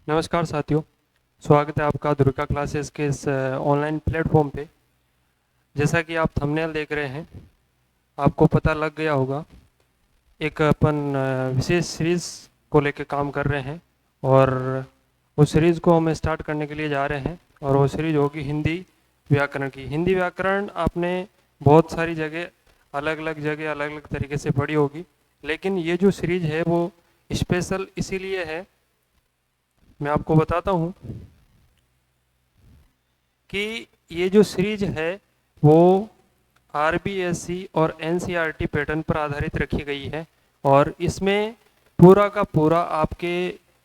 नमस्कार साथियों। स्वागत है आपका दुर्गा क्लासेस के इस ऑनलाइन प्लेटफॉर्म पे। जैसा कि आप थंबनेल देख रहे हैं, आपको पता लग गया होगा। एक अपन विशेष सीरीज़ को लेकर काम कर रहे हैं और उस सीरीज़ को हम स्टार्ट करने के लिए जा रहे हैं। और वो सीरीज़ होगी हिंदी व्याकरण की। हिंदी व्याकरण आपने बहुत सारी जगह, अलग अलग तरीके से पढ़ी होगी, लेकिन ये जो सीरीज़ है वो स्पेशल इसीलिए है। मैं आपको बताता हूँ कि ये जो सीरीज है वो आरबीएससी और एनसीईआरटी पैटर्न पर आधारित रखी गई है। और इसमें पूरा का पूरा आपके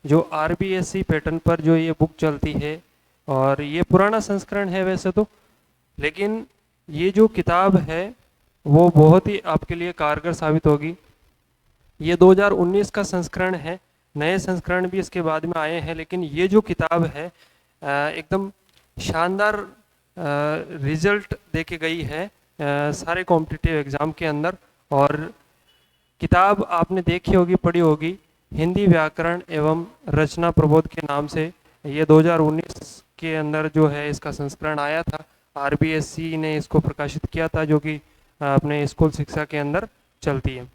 जो आरबीएससी पैटर्न पर जो ये बुक चलती है, और ये पुराना संस्करण है वैसे तो, लेकिन ये जो किताब है वो बहुत ही आपके लिए कारगर साबित होगी। ये 2019 का संस्करण है, नए संस्करण भी इसके बाद में आए हैं, लेकिन ये जो किताब है एकदम शानदार रिजल्ट देके गई है सारे कॉम्पिटिटिव एग्ज़ाम के अंदर। और किताब आपने देखी होगी, पढ़ी होगी, हिंदी व्याकरण एवं रचना प्रबोध के नाम से। ये 2019 के अंदर जो है इसका संस्करण आया था। आरबीएससी ने इसको प्रकाशित किया था, जो कि अपने स्कूल शिक्षा के अंदर चलती है।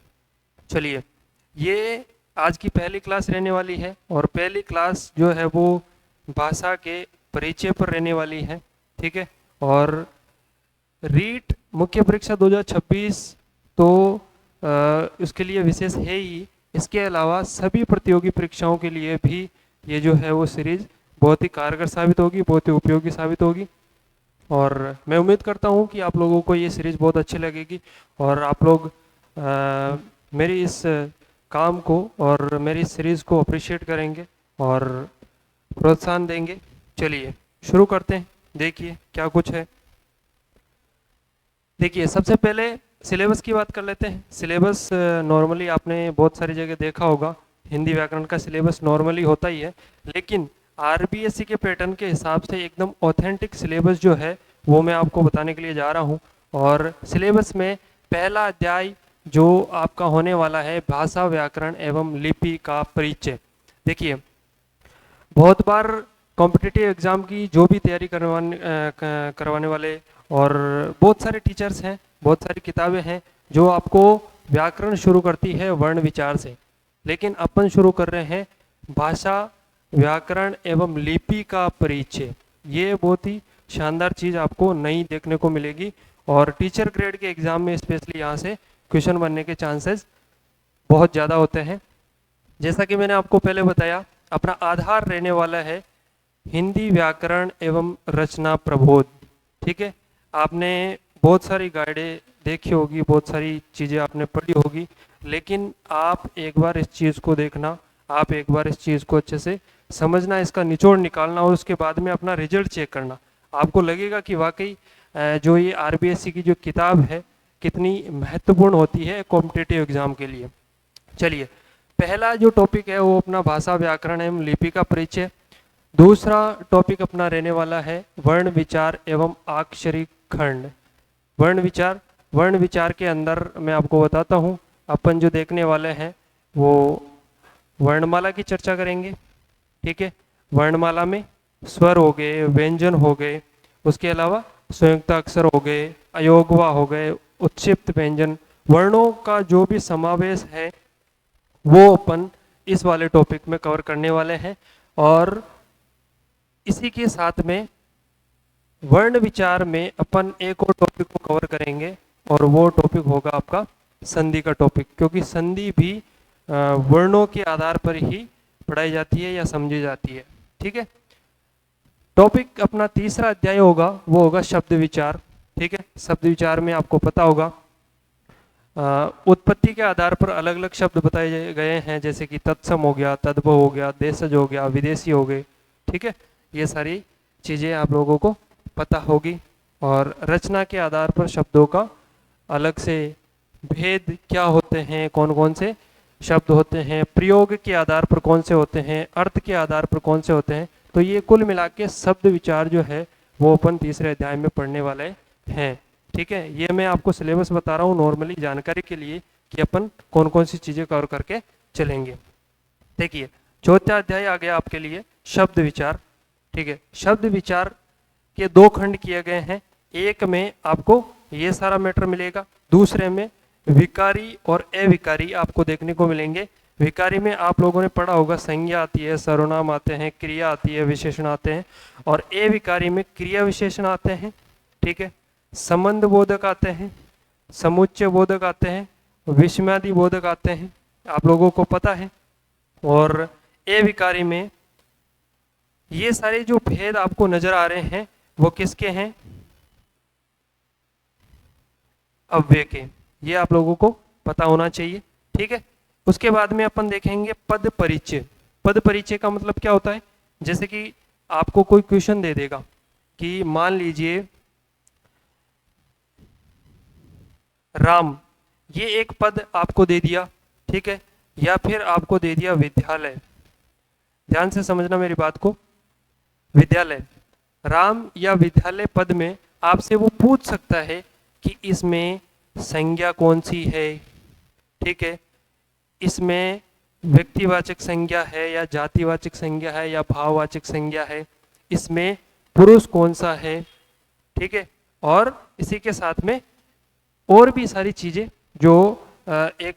चलिए, ये आज की पहली क्लास रहने वाली है और पहली क्लास जो है वो भाषा के परिचय पर रहने वाली है। ठीक है। और रीट मुख्य परीक्षा 2026 तो उसके लिए विशेष है ही। इसके अलावा सभी प्रतियोगी परीक्षाओं के लिए भी ये जो है वो सीरीज बहुत ही कारगर साबित होगी, बहुत ही उपयोगी साबित होगी। और मैं उम्मीद करता हूँ कि आप लोगों को ये सीरीज बहुत अच्छी लगेगी और आप लोग मेरी इस काम को और मेरी इस सीरीज़ को अप्रिशिएट करेंगे और प्रोत्साहन देंगे। चलिए शुरू करते हैं। देखिए क्या कुछ है। देखिए, सबसे पहले सिलेबस की बात कर लेते हैं। सिलेबस नॉर्मली आपने बहुत सारी जगह देखा होगा, हिंदी व्याकरण का सिलेबस नॉर्मली होता ही है, लेकिन आरबीएससी के पैटर्न के हिसाब से एकदम ऑथेंटिक सिलेबस जो है वो मैं आपको बताने के लिए जा रहा हूँ। और सिलेबस में पहला अध्याय जो आपका होने वाला है, भाषा व्याकरण एवं लिपि का परिचय। देखिए, बहुत बार कॉम्पिटिटिव एग्ज़ाम की जो भी तैयारी करवाने वाले और बहुत सारे टीचर्स हैं, बहुत सारी किताबें हैं जो आपको व्याकरण शुरू करती है वर्ण विचार से, लेकिन अपन शुरू कर रहे हैं भाषा व्याकरण एवं लिपि का परिचय। ये बहुत ही शानदार चीज़ आपको नई देखने को मिलेगी और टीचर ग्रेड के एग्ज़ाम में स्पेशली यहाँ से क्वेश्चन बनने के चांसेस बहुत ज़्यादा होते हैं। जैसा कि मैंने आपको पहले बताया, अपना आधार रहने वाला है हिंदी व्याकरण एवं रचना प्रबोध। ठीक है। आपने बहुत सारी गाइडें देखी होगी, बहुत सारी चीज़ें आपने पढ़ी होगी, लेकिन आप एक बार इस चीज़ को देखना, आप एक बार इस चीज़ को अच्छे से समझना, इसका निचोड़ निकालना और उसके बाद में अपना रिजल्ट चेक करना। आपको लगेगा कि वाकई जो ये आरबीएससी की जो किताब है कितनी महत्वपूर्ण होती है कॉम्पिटिटिव एग्ज़ाम के लिए। चलिए, पहला जो टॉपिक है वो अपना भाषा व्याकरण एवं लिपि का परिचय। दूसरा टॉपिक अपना रहने वाला है वर्ण विचार एवं अक्षरी खंड। वर्ण विचार के अंदर मैं आपको बताता हूँ, अपन जो देखने वाले हैं वो वर्णमाला की चर्चा करेंगे। ठीक है। वर्णमाला में स्वर हो गए, व्यंजन हो गए, उसके अलावा संयुक्त अक्षर हो गए, अयोगवा हो गए, उत्क्षिप्त व्यंजन, वर्णों का जो भी समावेश है वो अपन इस वाले टॉपिक में कवर करने वाले हैं। और इसी के साथ में वर्ण विचार में अपन एक और टॉपिक को कवर करेंगे और वो टॉपिक होगा आपका संधि का टॉपिक, क्योंकि संधि भी वर्णों के आधार पर ही पढ़ाई जाती है या समझी जाती है। ठीक है। टॉपिक अपना तीसरा अध्याय होगा, वो होगा शब्द विचार। ठीक है। शब्द विचार में आपको पता होगा उत्पत्ति के आधार पर अलग अलग शब्द बताए गए हैं, जैसे कि तत्सम हो गया, तद्भव हो गया, देशज हो गया, विदेशी हो गए। ठीक है। ये सारी चीज़ें आप लोगों को पता होगी। और रचना के आधार पर शब्दों का अलग से भेद क्या होते हैं, कौन कौन से शब्द होते हैं, प्रयोग के आधार पर कौन से होते हैं, अर्थ के आधार पर कौन से होते हैं। तो ये कुल मिला के शब्द विचार जो है वो अपन तीसरे अध्याय में पढ़ने वाले हैं। ठीक है। ये मैं आपको सिलेबस बता रहा हूँ नॉर्मली जानकारी के लिए कि अपन कौन कौन सी चीज़ें कवर करके चलेंगे। देखिए, चौथा अध्याय आ गया आपके लिए शब्द विचार। ठीक है, शब्द विचार के दो खंड किए गए हैं। एक में आपको ये सारा मैटर मिलेगा, दूसरे में विकारी और अविकारी आपको देखने को मिलेंगे। विकारी में आप लोगों ने पढ़ा होगा, संज्ञा आती है, सर्वनाम आते हैं, क्रिया आती है, विशेषण आते हैं, और अविकारी में क्रिया विशेषण आते हैं। ठीक है, संबंध बोधक आते हैं, समुच्चय बोधक आते हैं, विषमादि बोधक आते हैं, आप लोगों को पता है। और अविकारी में ये सारे जो भेद आपको नजर आ रहे हैं वो किसके हैं? अव्यय के। ये आप लोगों को पता होना चाहिए। ठीक है, उसके बाद में अपन देखेंगे पद परिचय। पद परिचय का मतलब क्या होता है? जैसे कि आपको कोई क्वेश्चन दे देगा कि मान लीजिए राम, ये एक पद आपको दे दिया। ठीक है, या फिर आपको दे दिया विद्यालय। ध्यान से समझना मेरी बात को। विद्यालय, राम या विद्यालय पद में आपसे वो पूछ सकता है कि इसमें संज्ञा कौन सी है। ठीक है, इसमें व्यक्तिवाचक संज्ञा है या जातिवाचक संज्ञा है या भाववाचक संज्ञा है, इसमें पुरुष कौन सा है। ठीक है, और इसी के साथ में और भी सारी चीजें जो एक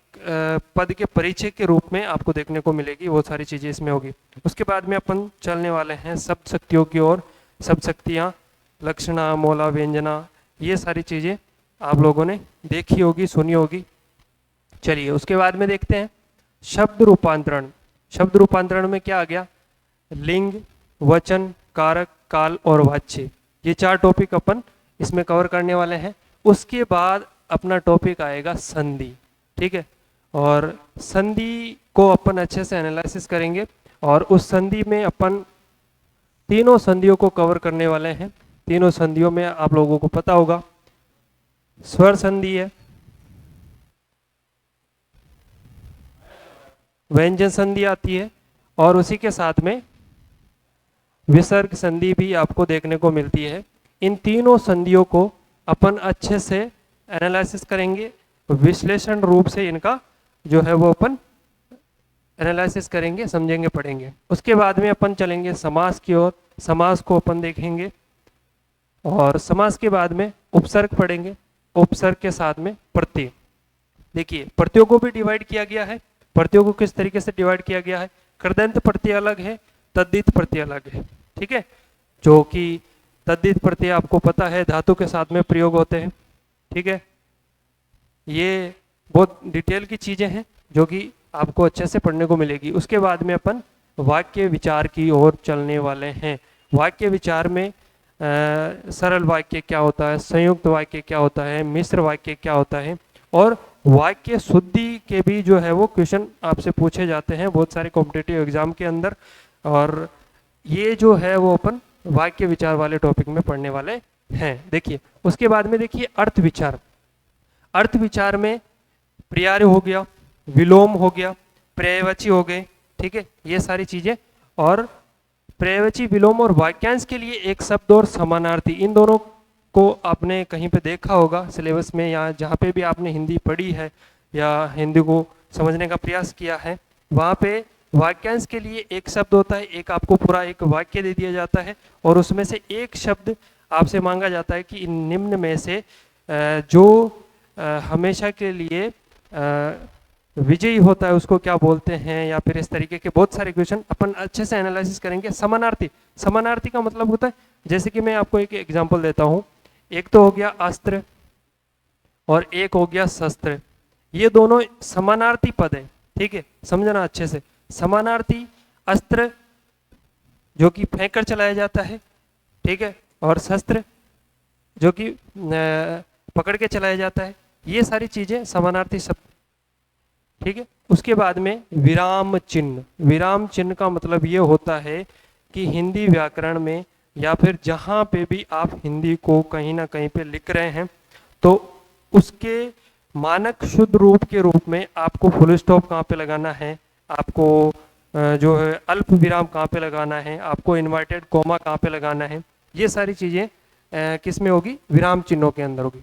पद के परिचय के रूप में आपको देखने को मिलेगी, वो सारी चीजें इसमें होगी। उसके बाद में अपन चलने वाले हैं शब्द शक्तियों की ओर। शब्द शक्तियाँ, लक्षणा, मौला, व्यंजना, ये सारी चीजें आप लोगों ने देखी होगी, सुनी होगी। चलिए उसके बाद में देखते हैं शब्द रूपांतरण। शब्द रूपांतरण में क्या आ गया? लिंग, वचन, कारक, काल और वाच्य, ये चार टॉपिक अपन इसमें कवर करने वाले हैं। उसके बाद अपना टॉपिक आएगा संधि। ठीक है, और संधि को अपन अच्छे से एनालिसिस करेंगे, और उस संधि में अपन तीनों संधियों को कवर करने वाले हैं। तीनों संधियों में आप लोगों को पता होगा, स्वर संधि है, व्यंजन संधि आती है, और उसी के साथ में विसर्ग संधि भी आपको देखने को मिलती है। इन तीनों संधियों को अपन अच्छे से एनालिसिस करेंगे, विश्लेषण रूप से इनका जो है वो अपन एनालिसिस करेंगे, समझेंगे, पढ़ेंगे। उसके बाद में अपन चलेंगे समास की ओर। समास को अपन देखेंगे, और समास के बाद में उपसर्ग पढ़ेंगे, उपसर्ग के साथ में प्रत्यय। देखिए प्रत्ययों को भी डिवाइड किया गया है। प्रत्ययों को किस तरीके से डिवाइड किया गया है? कृदंत प्रत्यय अलग है, तद्धित प्रत्यय अलग है। ठीक है, जो कि तद्धित प्रत्यय आपको पता है धातु के साथ में प्रयोग होते हैं। ठीक है, ये बहुत डिटेल की चीजें हैं जो कि आपको अच्छे से पढ़ने को मिलेगी। उसके बाद में अपन वाक्य विचार की ओर चलने वाले हैं। वाक्य विचार में सरल वाक्य क्या होता है, संयुक्त वाक्य क्या होता है, मिश्र वाक्य क्या होता है, और वाक्य शुद्धि के भी जो है वो क्वेश्चन आपसे पूछे जाते हैं बहुत सारे कॉम्पिटिटिव एग्जाम के अंदर। और ये जो है वो अपन वाक्य विचार वाले टॉपिक में पढ़ने वाले हैं। देखिए उसके बाद में देखिए अर्थ विचार। अर्थ विचार में पर्याय हो गया, विलोम हो गया, पर्यायवाची हो गए। ठीक है, ये सारी चीजें। और पर्यायवाची, विलोम और वाक्यांश के लिए एक शब्द और समानार्थी, इन दोनों को आपने कहीं पे देखा होगा सिलेबस में, या जहाँ पे भी आपने हिंदी पढ़ी है या हिंदी को समझने का प्रयास किया है, वहाँ पे वाक्यांश के लिए एक शब्द होता है, एक आपको पूरा एक वाक्य दे दिया जाता है, और उसमें से एक शब्द आपसे मांगा जाता है कि इन निम्न में से जो हमेशा के लिए विजयी होता है उसको क्या बोलते हैं, या फिर इस तरीके के बहुत सारे क्वेश्चन अपन अच्छे से एनालिसिस करेंगे। समानार्थी, समानार्थी का मतलब होता है, जैसे कि मैं आपको एक एग्जांपल देता हूँ। एक तो हो गया अस्त्र और एक हो गया शस्त्र, ये दोनों समानार्थी पद है। ठीक है, समझना अच्छे से। समानार्थी अस्त्र जो कि फेंक कर चलाया जाता है, ठीक है, और शस्त्र जो कि पकड़ के चलाया जाता है, ये सारी चीजें समानार्थी शब्द। ठीक है, उसके बाद में विराम चिन्ह। विराम चिन्ह का मतलब ये होता है कि हिंदी व्याकरण में या फिर जहाँ पे भी आप हिंदी को कहीं ना कहीं पे लिख रहे हैं, तो उसके मानक शुद्ध रूप के रूप में आपको फुल स्टॉप कहाँ पे लगाना है, आपको जो है अल्प विराम कहाँ पे लगाना है, आपको इन्वर्टेड कोमा कहाँ पे लगाना है, ये सारी चीजें किस में होगी? विराम चिन्हों के अंदर होगी।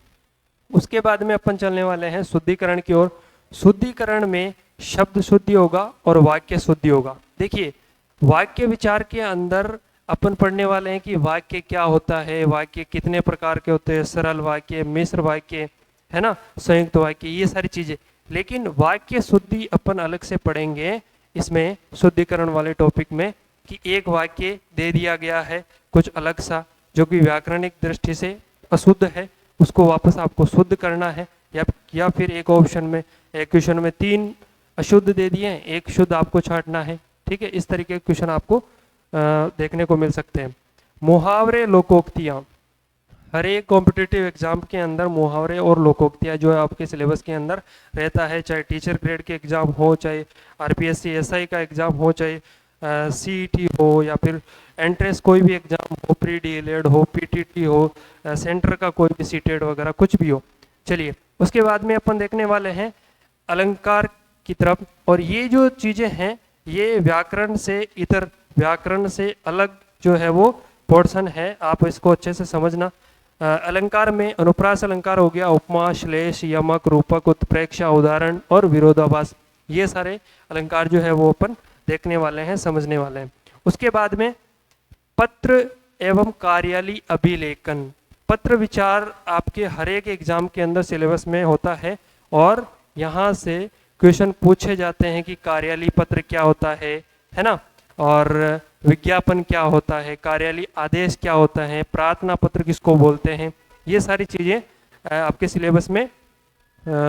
उसके बाद में अपन चलने वाले हैं शुद्धिकरण की ओर। शुद्धिकरण में शब्द शुद्धि होगा और वाक्य शुद्धि होगा। देखिए वाक्य विचार के अंदर अपन पढ़ने वाले हैं कि वाक्य क्या होता है, वाक्य कितने प्रकार के होते हैं, सरल वाक्य, मिश्र वाक्य, है ना, संयुक्त वाक्य, ये सारी चीजें। लेकिन वाक्य शुद्धि अपन अलग से पढ़ेंगे इसमें शुद्धिकरण वाले टॉपिक में, कि एक वाक्य दे दिया गया है कुछ अलग सा जो कि व्याकरणिक दृष्टि से अशुद्ध है, उसको वापस आपको शुद्ध करना है, या फिर एक ऑप्शन में, एक क्वेश्चन में 3 अशुद्ध दे दिए हैं, एक शुद्ध आपको छांटना है। ठीक है, इस तरीके के क्वेश्चन आपको देखने को मिल सकते हैं। मुहावरे, लोकोक्तियाँ, हर एक कॉम्पिटिटिव एग्जाम के अंदर मुहावरे और लोकोक्तियाँ जो है आपके सिलेबस के अंदर रहता है, चाहे टीचर ग्रेड के एग्जाम हो, चाहे आरपीएससी एसआई का एग्जाम हो, चाहे सीईटी हो, या फिर एंट्रेंस कोई भी एग्जाम हो, प्री डीएलएड हो, पीटीटी हो, सेंटर का कोई भी सीटेड वगैरह कुछ भी हो। चलिए, उसके बाद में अपन देखने वाले हैं अलंकार की तरफ। और ये जो चीज़ें हैं ये व्याकरण से, इतर व्याकरण से अलग जो है वो पोर्शन है, आप इसको अच्छे से समझना। अलंकार में अनुप्रास अलंकार हो गया, उपमा, श्लेष, यमक, रूपक, उत्प्रेक्षा, उदाहरण और विरोधाभास, ये सारे अलंकार जो है वो अपन देखने वाले हैं, समझने वाले हैं। उसके बाद में पत्र एवं कार्यालय अभिलेखन। पत्र विचार आपके हर एक एग्जाम के अंदर सिलेबस में होता है, और यहाँ से क्वेश्चन पूछे जाते हैं कि कार्यालय पत्र क्या होता है ना, और विज्ञापन क्या होता है, कार्यालय आदेश क्या होता है, प्रार्थना पत्र किसको बोलते हैं, ये सारी चीज़ें आपके सिलेबस में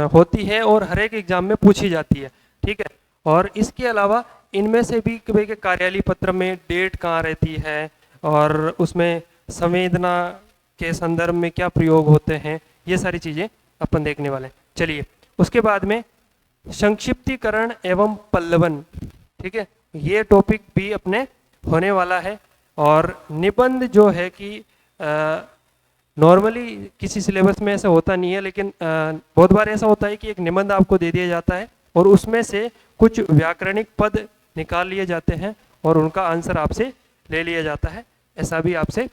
होती है और हर एक एग्जाम में पूछी जाती है। ठीक है, और इसके अलावा इनमें से भी कि कार्यालय पत्र में डेट कहाँ रहती है, और उसमें संवेदना के संदर्भ में क्या प्रयोग होते हैं, ये सारी चीज़ें अपन देखने वाले हैं। चलिए, उसके बाद में संक्षिप्तीकरण एवं पल्लवन। ठीक है, ये टॉपिक भी अपने होने वाला है। और निबंध जो है कि नॉर्मली किसी सिलेबस में ऐसा होता नहीं है, लेकिन बहुत बार ऐसा होता है कि एक निबंध आपको दे दिया जाता है और उसमें से कुछ व्याकरणिक पद निकाल लिए जाते हैं और उनका आंसर आपसे ले लिया जाता है। ऐसा भी आपसे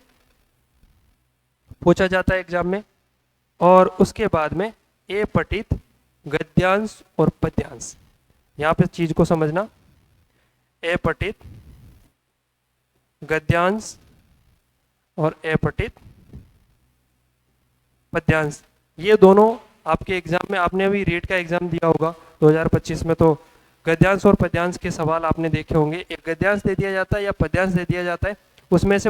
पूछा जाता है एग्जाम में। और उसके बाद में ए पठित, गद्यांश और पद्यांश, यहाँ पे चीज को समझना। ए पठित, गद्यांश और ए पठित पद्यांश, ये दोनों आपके एग्जाम में, आपने अभी रीट का एग्जाम दिया होगा 2025 में, तो गद्यांश और पद्यांश के सवाल आपने देखे होंगे। एक गद्यांश दे दिया जाता है या पद्यांश दे दिया जाता है, उसमें से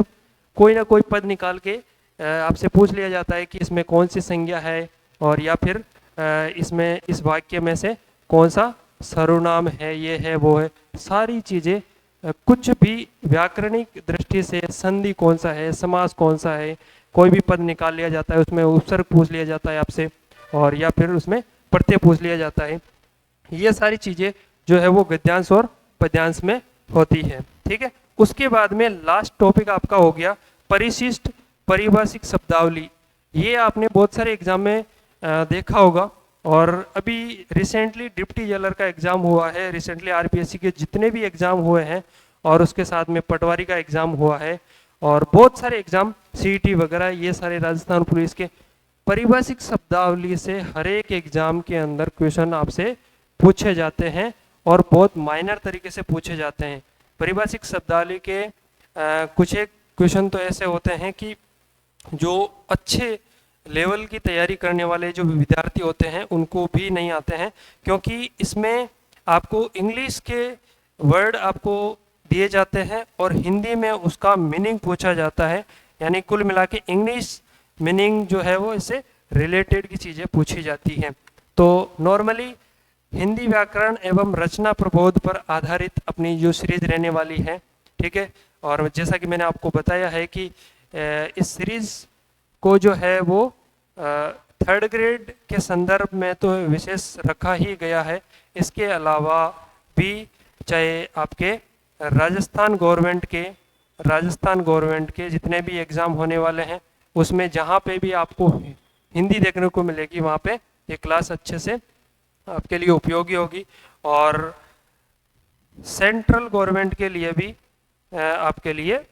कोई ना कोई पद निकाल के आपसे पूछ लिया जाता है कि इसमें कौन सी संज्ञा है, और या फिर इसमें इस वाक्य में से कौन सा सर्वनाम है, ये है वो है, सारी चीज़ें कुछ भी व्याकरणिक दृष्टि से, संधि कौन सा है, समास कौन सा है, कोई भी पद निकाल लिया जाता है, उसमें उपसर्ग पूछ लिया जाता है आपसे, और या फिर उसमें प्रत्यय पूछ लिया जाता है। ये सारी चीज़ें जो है वो गद्यांश और पद्यांश में होती है। ठीक है, उसके बाद में लास्ट टॉपिक आपका हो गया परिशिष्ट परिभाषिक शब्दावली। ये आपने बहुत सारे एग्जाम में देखा होगा, और अभी रिसेंटली डिप्टी जेलर का एग्जाम हुआ है, रिसेंटली आरपीएससी के जितने भी एग्जाम हुए हैं, और उसके साथ में पटवारी का एग्जाम हुआ है, और बहुत सारे एग्जाम सीईटी वगैरह, ये सारे राजस्थान पुलिस के परिभाषिक शब्दावली से हर एक एग्जाम के अंदर क्वेश्चन आपसे पूछे जाते हैं, और बहुत माइनर तरीके से पूछे जाते हैं। परिभाषिक शब्दावली के कुछ एक क्वेश्चन तो ऐसे होते हैं कि जो अच्छे लेवल की तैयारी करने वाले जो विद्यार्थी होते हैं उनको भी नहीं आते हैं, क्योंकि इसमें आपको इंग्लिश के वर्ड आपको दिए जाते हैं और हिंदी में उसका मीनिंग पूछा जाता है। यानी कुल मिला के इंग्लिश मीनिंग जो है वो इससे रिलेटेड की चीज़ें पूछी जाती हैं। तो नॉर्मली हिंदी व्याकरण एवं रचना प्रबोध पर आधारित अपनी जो सीरीज रहने वाली है, ठीक है, और जैसा कि मैंने आपको बताया है कि इस सीरीज को जो है वो 3rd ग्रेड के संदर्भ में तो विशेष रखा ही गया है। इसके अलावा भी चाहे आपके राजस्थान गवर्नमेंट के जितने भी एग्ज़ाम होने वाले हैं उसमें जहाँ पे भी आपको हिंदी देखने को मिलेगी वहाँ पे ये क्लास अच्छे से आपके लिए उपयोगी होगी, और सेंट्रल गवर्नमेंट के लिए भी आपके लिए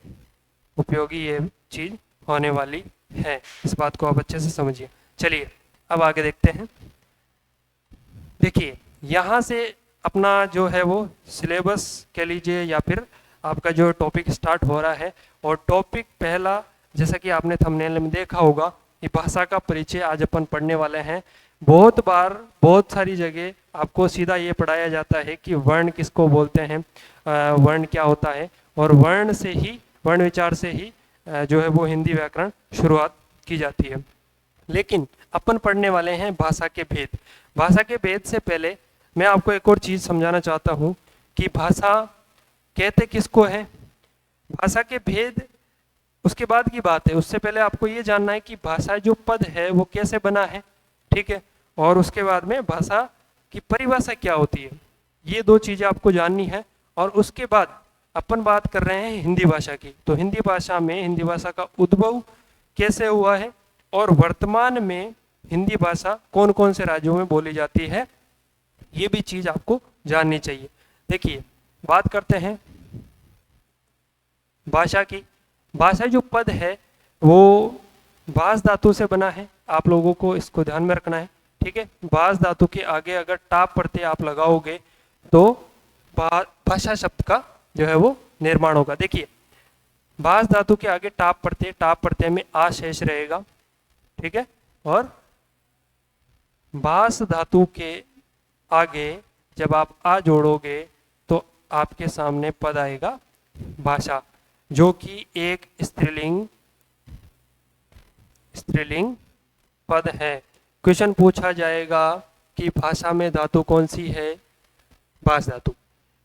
उपयोगी ये चीज़ होने वाली है। इस बात को आप अच्छे से समझिए। चलिए अब आगे देखते हैं। देखिए यहाँ से अपना जो है वो सिलेबस कह लीजिए या फिर आपका जो टॉपिक स्टार्ट हो रहा है। और टॉपिक पहला, जैसा कि आपने थंबनेल में देखा होगा, ये भाषा का परिचय आज अपन पढ़ने वाले हैं। बहुत बार बहुत सारी जगह आपको सीधा ये पढ़ाया जाता है कि वर्ण किसको बोलते हैं, वर्ण क्या होता है, और वर्ण से ही, वर्ण विचार से ही जो है वो हिंदी व्याकरण शुरुआत की जाती है। लेकिन अपन पढ़ने वाले हैं भाषा के भेद। भाषा के भेद से पहले मैं आपको एक और चीज़ समझाना चाहता हूँ कि भाषा कहते किसको है। भाषा के भेद उसके बाद की बात है, उससे पहले आपको ये जानना है कि भाषा जो पद है वो कैसे बना है, ठीक है। और उसके बाद में भाषा की परिभाषा क्या होती है, ये दो चीज़ें आपको जाननी है। और उसके बाद अपन बात कर रहे हैं हिंदी भाषा की। तो हिंदी भाषा में हिंदी भाषा का उद्भव कैसे हुआ है, और वर्तमान में हिंदी भाषा कौन कौन से राज्यों में बोली जाती है, ये भी चीज़ आपको जाननी चाहिए। देखिए, बात करते हैं भाषा की। भाषा जो पद है वो बास धातु से बना है, आप लोगों को इसको ध्यान में रखना है, ठीक है। बास धातु के आगे अगर टाप प्रत्यय आप लगाओगे तो भाषा शब्द का जो है वो निर्माण होगा। देखिए, बास धातु के आगे टाप प्रत्यय में आ शेष रहेगा, ठीक है। और बास धातु के आगे जब आप आ जोड़ोगे तो आपके सामने पद आएगा भाषा, जो कि एक स्त्रीलिंग पद है। क्वेश्चन पूछा जाएगा कि भाषा में धातु कौन सी है, बास धातु।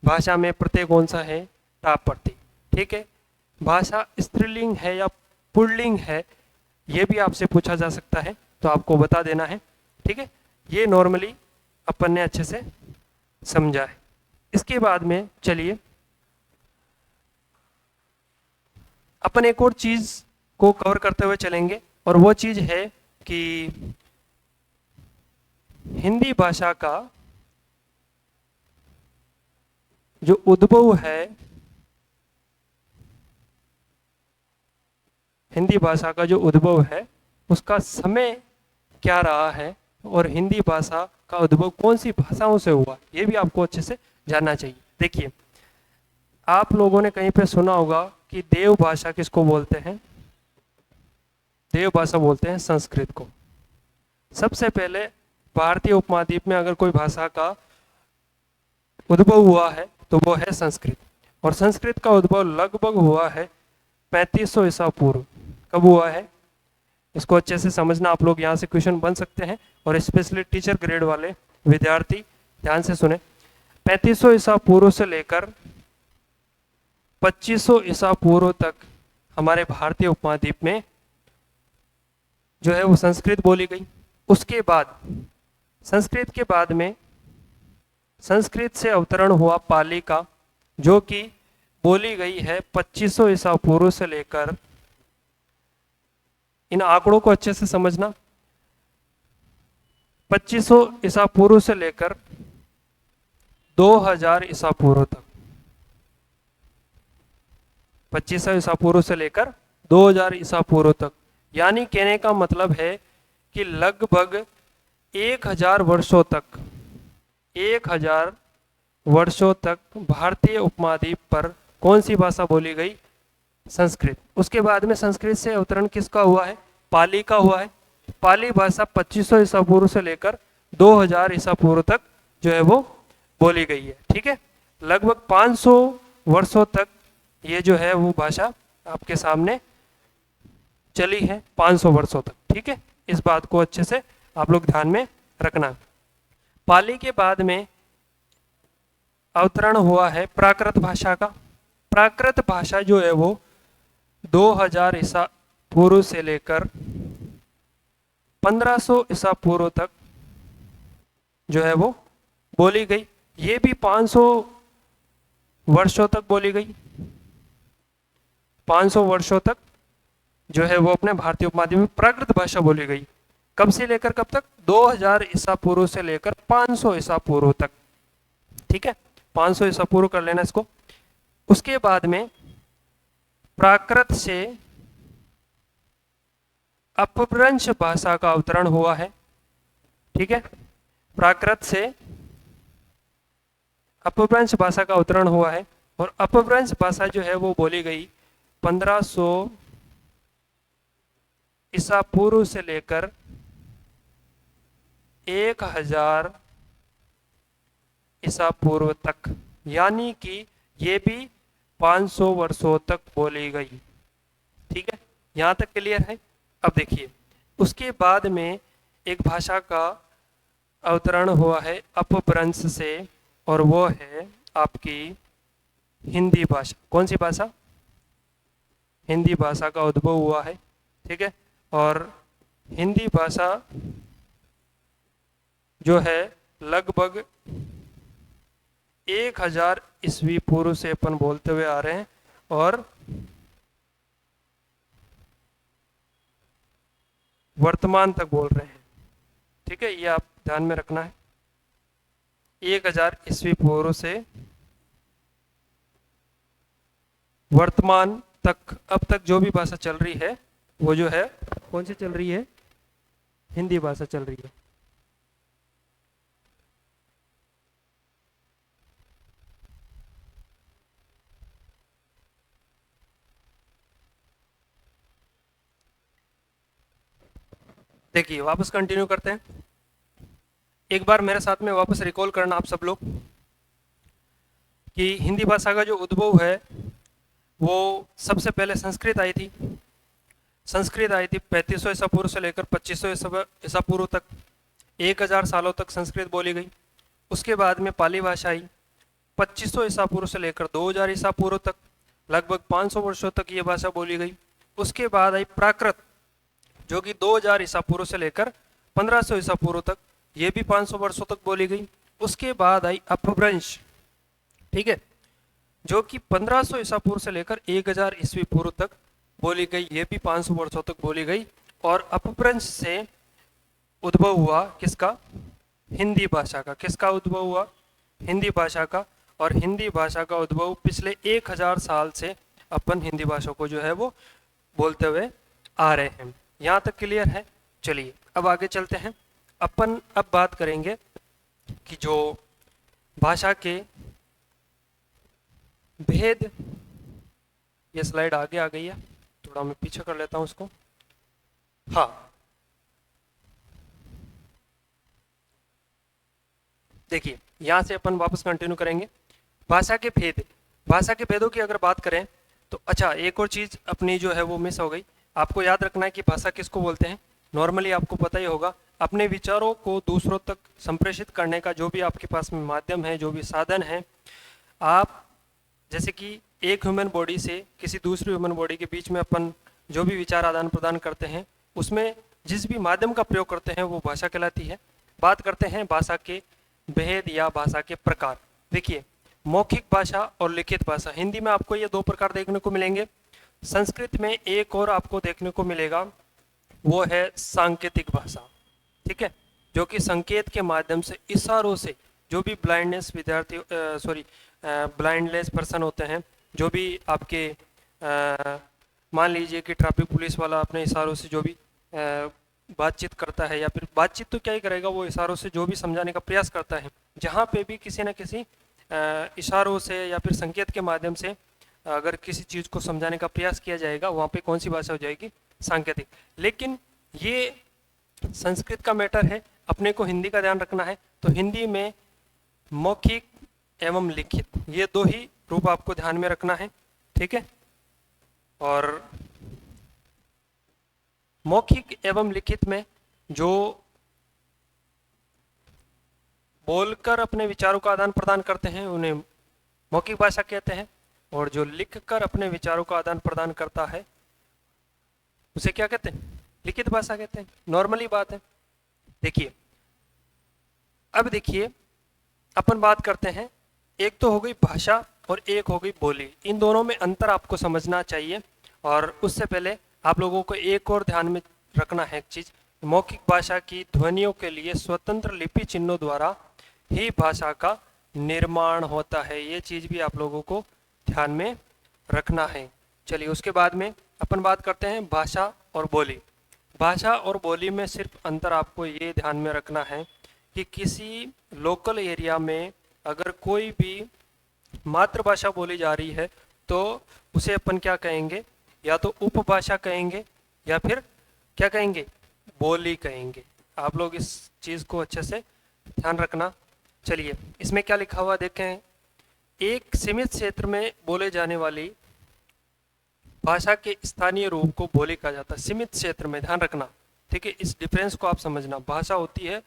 भाषा में प्रत्यय कौन सा है, टाप प्रत्यय, ठीक है। भाषा स्त्रीलिंग है या पुल्लिंग है, ये भी आपसे पूछा जा सकता है, तो आपको बता देना है, ठीक है। ये नॉर्मली अपन ने अच्छे से समझा है। इसके बाद में चलिए अपन एक और चीज को कवर करते हुए चलेंगे, और वो चीज है कि हिंदी भाषा का जो उद्भव है, हिंदी भाषा का जो उद्भव है उसका समय क्या रहा है, और हिंदी भाषा का उद्भव कौन सी भाषाओं से हुआ, ये भी आपको अच्छे से जानना चाहिए। देखिए, आप लोगों ने कहीं पे सुना होगा कि देव भाषा किसको बोलते हैं, देव भाषा बोलते हैं संस्कृत को। सबसे पहले भारतीय उपमहाद्वीप में अगर कोई भाषा का उद्भव हुआ है तो वो है संस्कृत। और संस्कृत का उद्भव लगभग हुआ है 3500 ईसा पूर्व। कब हुआ है, इसको अच्छे से समझना, आप लोग यहाँ से क्वेश्चन बन सकते हैं, और स्पेशली टीचर ग्रेड वाले विद्यार्थी ध्यान से सुने। 3500 ईसा पूर्व से लेकर 2500 ईसा पूर्व तक हमारे भारतीय उपमहाद्वीप में जो है वो संस्कृत बोली गई। उसके बाद संस्कृत के बाद में संस्कृत से अवतरण हुआ पाली का, जो कि बोली गई है 2500 ईसा पूर्व से लेकर, इन आंकड़ों को अच्छे से समझना, 2500 ईसा पूर्व से लेकर 2000 ईसा पूर्व तक। 2500 ईसा पूर्व से लेकर 2000 ईसा पूर्व तक, यानी कहने का मतलब है कि लगभग 1000 वर्षों तक, 1000 वर्षों तक भारतीय उपमहाद्वीप पर कौन सी भाषा बोली गई, संस्कृत। उसके बाद में संस्कृत से अवतरण किसका हुआ है, पाली का हुआ है। पाली भाषा 2500 ईसा पूर्व से लेकर 2000 ईसा पूर्व तक जो है वो बोली गई है, ठीक है। लगभग 500 वर्षों तक ये जो है वो भाषा आपके सामने चली है, 500 वर्षों तक, ठीक है। इस बात को अच्छे से आप लोग ध्यान में रखना। पाली के बाद में अवतरण हुआ है प्राकृत भाषा का। प्राकृत भाषा जो है वो 2000 ईसा पूर्व से लेकर 1500 ईसा पूर्व तक जो है वो बोली गई। ये भी 500 वर्षों तक बोली गई। 500 वर्षों तक जो है वो अपने भारतीय उपमहाद्वीप में प्राकृत भाषा बोली गई। कब से लेकर कब तक, 2000 ईसा पूर्व से लेकर 500 ईसा पूर्व तक, ठीक है। 500 ईसा पूर्व कर लेना इसको। उसके बाद में प्राकृत से अपभ्रंश भाषा का अवतरण हुआ है, ठीक है। प्राकृत से अपभ्रंश भाषा का अवतरण हुआ है। और अपभ्रंश भाषा जो है वो बोली गई 1500 ईसा पूर्व से लेकर 1000 ईसा पूर्व तक, यानी कि ये भी 500 वर्षों तक बोली गई। ठीक है, यहाँ तक क्लियर है। अब देखिए, उसके बाद में एक भाषा का अवतरण हुआ है अपभ्रंश से, और वो है आपकी हिंदी भाषा। कौन सी भाषा? हिंदी भाषा का उद्भव हुआ है। ठीक है, और हिंदी भाषा जो है लगभग 1000 ईस्वी पूर्व से अपन बोलते हुए आ रहे हैं, और वर्तमान तक बोल रहे हैं। ठीक है, ये आप ध्यान में रखना है। 1000 ईस्वी पूर्व से वर्तमान तक, अब तक जो भी भाषा चल रही है वो जो है कौन सी चल रही है? हिंदी भाषा चल रही है। देखिए, वापस कंटिन्यू करते हैं। एक बार मेरे साथ में वापस रिकॉल करना आप सब लोग कि हिंदी भाषा का जो उद्भव है वो सबसे पहले संस्कृत आई थी। संस्कृत आई थी 3500 ईसा पूर्व से लेकर 2500 ईसा पूर्व तक, 1000 सालों तक संस्कृत बोली गई। उसके बाद में पाली भाषा आई 2500 ईसा पूर्व से लेकर 2000 ईसा पूर्व तक, लगभग 500 वर्षों तक ये भाषा बोली गई। उसके बाद आई प्राकृत, जो कि 2000 ईसा पूर्व से लेकर 1500 ईसा पूर्व तक, ये भी 500 वर्षों तक बोली गई। उसके बाद आई अपभ्रंश, ठीक है, जो कि 1500 ईसा पूर्व से लेकर 1000 ईस्वी पूर्व तक बोली गई, ये भी 500 वर्षों तक बोली गई। और अपभ्रंश से उद्भव हुआ किसका? हिंदी भाषा का। किसका उद्भव हुआ? हिंदी भाषा का। और हिंदी भाषा का उद्भव पिछले 1000 साल से अपन हिंदी भाषा को जो है वो बोलते हुए आ रहे हैं। यहाँ तक क्लियर है? चलिए अब आगे चलते हैं। अपन अब बात करेंगे कि जो भाषा के भेद, ये स्लाइड आगे आ गई है, थोड़ा मैं पीछे कर लेता हूं उसको। हाँ, देखिए यहां से अपन वापस कंटिन्यू करेंगे। भाषा के भेद, भाषा के भेदों की अगर बात करें तो अच्छा, एक और चीज अपनी जो है वो मिस हो गई। आपको याद रखना है कि भाषा किसको बोलते हैं। नॉर्मली आपको पता ही होगा, अपने विचारों को दूसरों तक संप्रेषित करने का जो भी आपके पास में माध्यम है, जो भी साधन है, आप जैसे कि एक ह्यूमन बॉडी से किसी दूसरी ह्यूमन बॉडी के बीच में अपन जो भी विचार आदान प्रदान करते हैं, उसमें जिस भी माध्यम का प्रयोग करते हैं वो भाषा कहलाती है। बात करते हैं भाषा के भेद या भाषा के प्रकार। देखिए, मौखिक भाषा और लिखित भाषा, हिंदी में आपको ये दो प्रकार देखने को मिलेंगे। संस्कृत में एक और आपको देखने को मिलेगा, वो है सांकेतिक भाषा। ठीक है, जो कि संकेत के माध्यम से, इशारों से, जो भी ब्लाइंडनेस विद्यार्थी ब्लाइंडलेस पर्सन होते हैं, जो भी आपके मान लीजिए कि ट्रैफिक पुलिस वाला अपने इशारों से जो भी बातचीत करता है, या फिर बातचीत तो क्या ही करेगा, वो इशारों से जो भी समझाने का प्रयास करता है, जहाँ पे भी किसी न किसी इशारों से या फिर संकेत के माध्यम से अगर किसी चीज़ को समझाने का प्रयास किया जाएगा, वहाँ पे कौन सी भाषा हो जाएगी? सांकेतिक। लेकिन ये संस्कृत का मैटर है, अपने को हिंदी का ध्यान रखना है। तो हिंदी में मौखिक एवं लिखित, ये दो ही रूप आपको ध्यान में रखना है। ठीक है, और मौखिक एवं लिखित में जो बोलकर अपने विचारों का आदान प्रदान करते हैं उन्हें मौखिक भाषा कहते हैं, और जो लिखकर अपने विचारों का आदान प्रदान करता है उसे क्या कहते हैं? लिखित भाषा कहते हैं। नॉर्मली बात है। देखिए, अब देखिए अपन बात करते हैं, एक तो हो गई भाषा और एक हो गई बोली। इन दोनों में अंतर आपको समझना चाहिए। और उससे पहले आप लोगों को एक और ध्यान में रखना है एक चीज, मौखिक भाषा की ध्वनियों के लिए स्वतंत्र लिपि चिन्हों द्वारा ही भाषा का निर्माण होता है। ये चीज भी आप लोगों को ध्यान में रखना है। चलिए उसके बाद में अपन बात करते हैं भाषा और बोली। भाषा और बोली में सिर्फ अंतर आपको ये ध्यान में रखना है कि किसी लोकल एरिया में अगर कोई भी मातृभाषा बोली जा रही है तो उसे अपन क्या कहेंगे, या तो उपभाषा कहेंगे या फिर क्या कहेंगे, बोली कहेंगे। आप लोग इस चीज़ को अच्छे से ध्यान रखना। चलिए इसमें क्या लिखा हुआ देखें। एक सीमित क्षेत्र में बोले जाने वाली भाषा के स्थानीय रूप को बोली कहा जाता है। सीमित क्षेत्र में, ध्यान रखना, ठीक है, इस डिफरेंस को आप समझना। भाषा होती है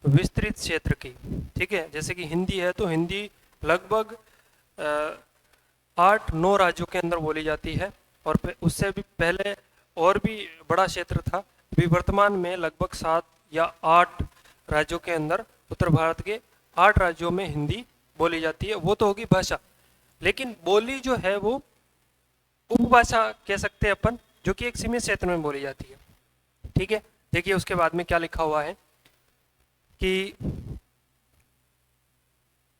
विस्तृत क्षेत्र की, ठीक है, जैसे कि हिंदी है तो हिंदी लगभग 8-9 राज्यों के अंदर बोली जाती है, और उससे भी पहले और भी बड़ा क्षेत्र था। अभी वर्तमान में लगभग 7 या 8 राज्यों के अंदर, उत्तर भारत के 8 राज्यों में हिंदी बोली जाती है। वो तो होगी भाषा, लेकिन बोली जो है वो उपभाषा कह सकते हैं अपन, जो कि एक सीमित क्षेत्र में बोली जाती है, ठीक है। देखिए उसके बाद में क्या लिखा हुआ है कि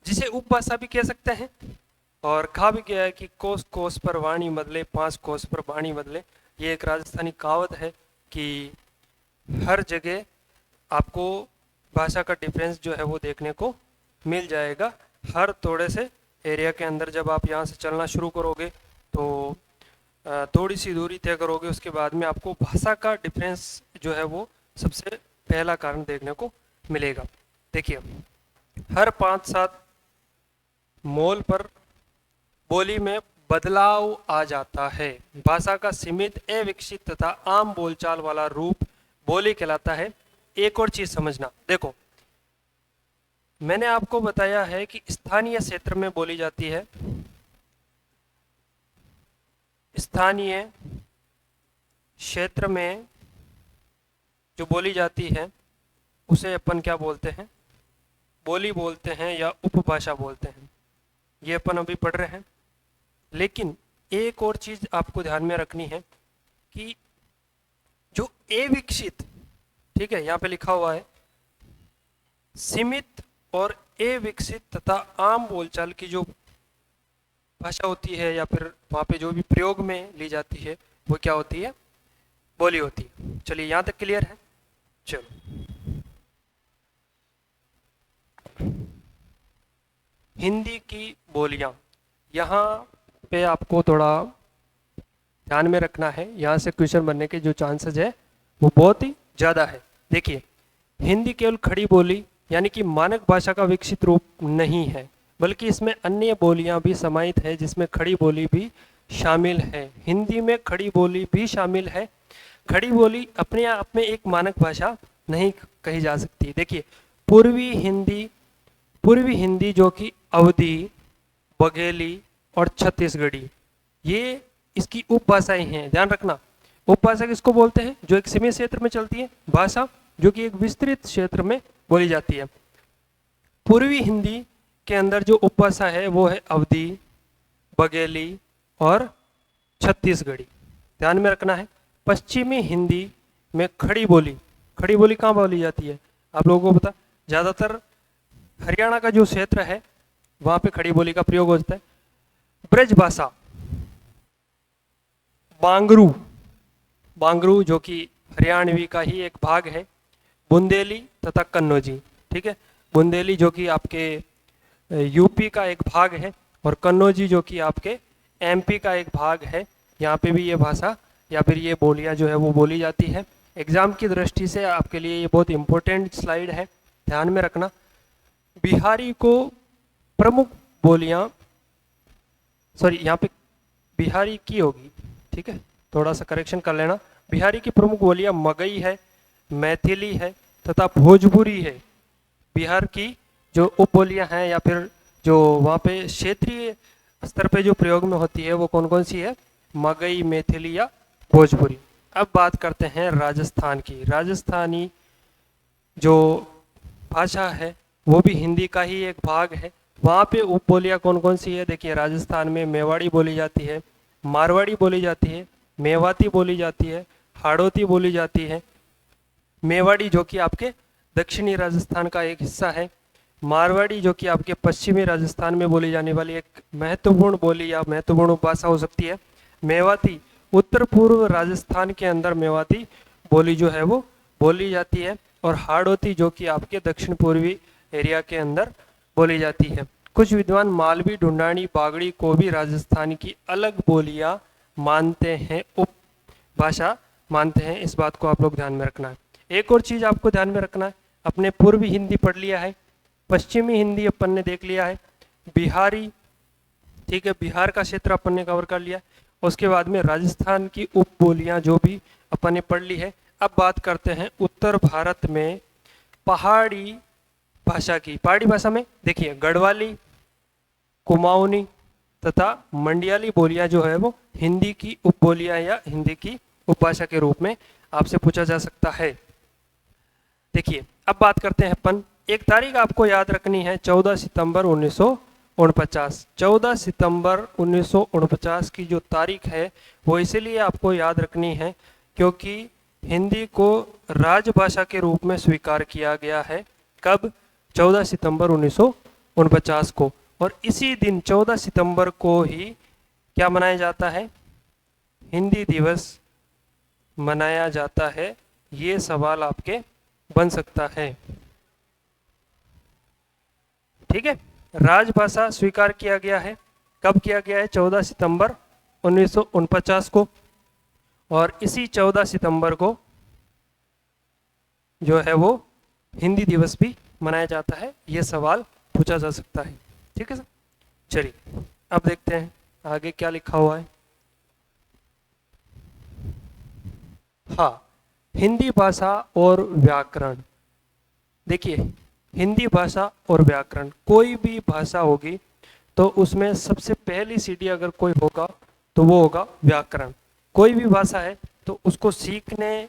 जिसे उपभाषा भी कह सकते हैं, और कहा भी गया है कि कोस कोस पर वाणी बदले, 5 कोस पर वाणी बदले। ये एक राजस्थानी कहावत है कि हर जगह आपको भाषा का डिफरेंस जो है वो देखने को मिल जाएगा। हर थोड़े से एरिया के अंदर जब आप यहाँ से चलना शुरू करोगे तो थोड़ी सी दूरी तय करोगे, उसके बाद में आपको भाषा का डिफरेंस जो है वो सबसे पहला कारण देखने को मिलेगा। देखिए हर 5-7 मोल पर बोली में बदलाव आ जाता है। भाषा का सीमित, अविकसित तथा आम बोलचाल वाला रूप बोली कहलाता है। एक और चीज समझना, देखो मैंने आपको बताया है कि स्थानीय क्षेत्र में बोली जाती है। स्थानीय क्षेत्र में जो बोली जाती है उसे अपन क्या बोलते हैं, बोली बोलते हैं या उपभाषा बोलते हैं। ये अपन अभी पढ़ रहे हैं। लेकिन एक और चीज आपको ध्यान में रखनी है कि जो अविकसित, ठीक है, यहाँ पे लिखा हुआ है सीमित और अविकसित तथा आम बोलचाल की जो भाषा होती है, या फिर वहाँ पे जो भी प्रयोग में ली जाती है, वो क्या होती है, बोली होती है। चलिए यहाँ तक क्लियर है। चलो हिंदी की बोलियां, यहाँ पे आपको थोड़ा ध्यान में रखना है। यहाँ से क्वेश्चन बनने के जो चांसेस है वो बहुत ही ज़्यादा है। देखिए हिंदी केवल खड़ी बोली यानी कि मानक भाषा का विकसित रूप नहीं है, बल्कि इसमें अन्य बोलियां भी समाहित है जिसमें खड़ी बोली भी शामिल है। हिंदी में खड़ी बोली भी शामिल है। खड़ी बोली अपने आप में एक मानक भाषा नहीं कही जा सकती। देखिए पूर्वी हिंदी जो कि अवधी, बघेली और छत्तीसगढ़ी, ये इसकी उपभाषाएं हैं। ध्यान रखना, उपभाषा किसको बोलते हैं, जो एक सीमित क्षेत्र में चलती है भाषा, जो कि एक विस्तृत क्षेत्र में बोली जाती है। पूर्वी हिंदी के अंदर जो उपभाषा है वो है अवधी, बघेली और छत्तीसगढ़ी। ध्यान में रखना है। पश्चिमी हिंदी में खड़ी बोली कहाँ बोली जाती है, आप लोगों को पता, ज़्यादातर हरियाणा का जो क्षेत्र है वहाँ पे खड़ी बोली का प्रयोग होता है। ब्रज भाषा बांगरू जो कि हरियाणवी का ही एक भाग है। बुंदेली तथा कन्नौजी, ठीक है, बुंदेली जो कि आपके यूपी का एक भाग है, और कन्नौजी जो कि आपके एमपी का एक भाग है। यहाँ पे भी ये भाषा या फिर ये बोलियाँ जो है वो बोली जाती है। एग्जाम की दृष्टि से आपके लिए ये बहुत इंपॉर्टेंट स्लाइड है, ध्यान में रखना। बिहारी को प्रमुख बोलियाँ, सॉरी यहाँ पे बिहारी की होगी, ठीक है, थोड़ा सा करेक्शन कर लेना। बिहारी की प्रमुख बोलियाँ मगही है, मैथिली है तथा भोजपुरी है। बिहार की जो उपबोलियाँ हैं या फिर जो वहाँ पे क्षेत्रीय स्तर पे जो प्रयोग में होती है वो कौन कौन सी है, मगही, मैथिली या भोजपुरी। अब बात करते हैं राजस्थान की। राजस्थानी जो भाषा है वो भी हिंदी का ही एक भाग है। वहाँ पे उपबोलियाँ कौन कौन सी है, देखिए राजस्थान में मेवाड़ी बोली जाती है, मारवाड़ी बोली जाती है, मेवाती बोली जाती है, हाड़ौती बोली जाती है। मेवाड़ी जो कि आपके दक्षिणी राजस्थान का एक हिस्सा है, मारवाड़ी जो कि आपके पश्चिमी राजस्थान में बोली जाने वाली एक महत्वपूर्ण बोली या महत्वपूर्ण उपभाषा हो सकती है। मेवाती उत्तर पूर्व राजस्थान के अंदर मेवाती बोली जो है वो बोली जाती है, और हाड़ौती जो कि आपके दक्षिण पूर्वी एरिया के अंदर बोली जाती है। कुछ विद्वान मालवी, ढूंढानी, बागड़ी को भी राजस्थान की अलग बोलियां मानते हैं, उपभाषा मानते हैं। इस बात को आप लोग ध्यान में रखना है। एक और चीज आपको ध्यान में रखना है, अपने पूर्वी हिंदी पढ़ लिया है, पश्चिमी हिंदी अपन ने देख लिया है, बिहारी, ठीक है, बिहार का क्षेत्र अपन ने कवर कर लिया। उसके बाद में राजस्थान की उपबोलियां जो भी अपन ने पढ़ ली है। अब बात करते हैं उत्तर भारत में पहाड़ी भाषा की। पहाड़ी भाषा में देखिए गढ़वाली, कुमाऊनी तथा मंडियाली बोलियां जो है वो हिंदी की उपबोलियां या हिंदी की उपभाषा के रूप में आपसे पूछा जा सकता है। देखिए अब बात करते हैं अपन, एक तारीख आपको याद रखनी है, 14 सितंबर 1949। 14 सितंबर 1949 की जो तारीख है वो इसलिए आपको याद रखनी है क्योंकि हिंदी को राजभाषा के रूप में स्वीकार किया गया है। कब? 14 सितंबर 1949 को। और इसी दिन 14 सितंबर को ही क्या मनाया जाता है? हिंदी दिवस मनाया जाता है। ये सवाल आपके बन सकता है, ठीक है। राजभाषा स्वीकार किया गया है, कब किया गया है? 14 सितंबर 1949 को। और इसी 14 सितंबर को जो है वो हिंदी दिवस भी मनाया जाता है। ये सवाल पूछा जा सकता है, ठीक है सर। चलिए अब देखते हैं आगे क्या लिखा हुआ है। हाँ, हिंदी भाषा और व्याकरण। देखिए हिंदी भाषा और व्याकरण, कोई भी भाषा होगी तो उसमें सबसे पहली सीढ़ी अगर कोई होगा तो वो होगा व्याकरण। कोई भी भाषा है तो उसको सीखने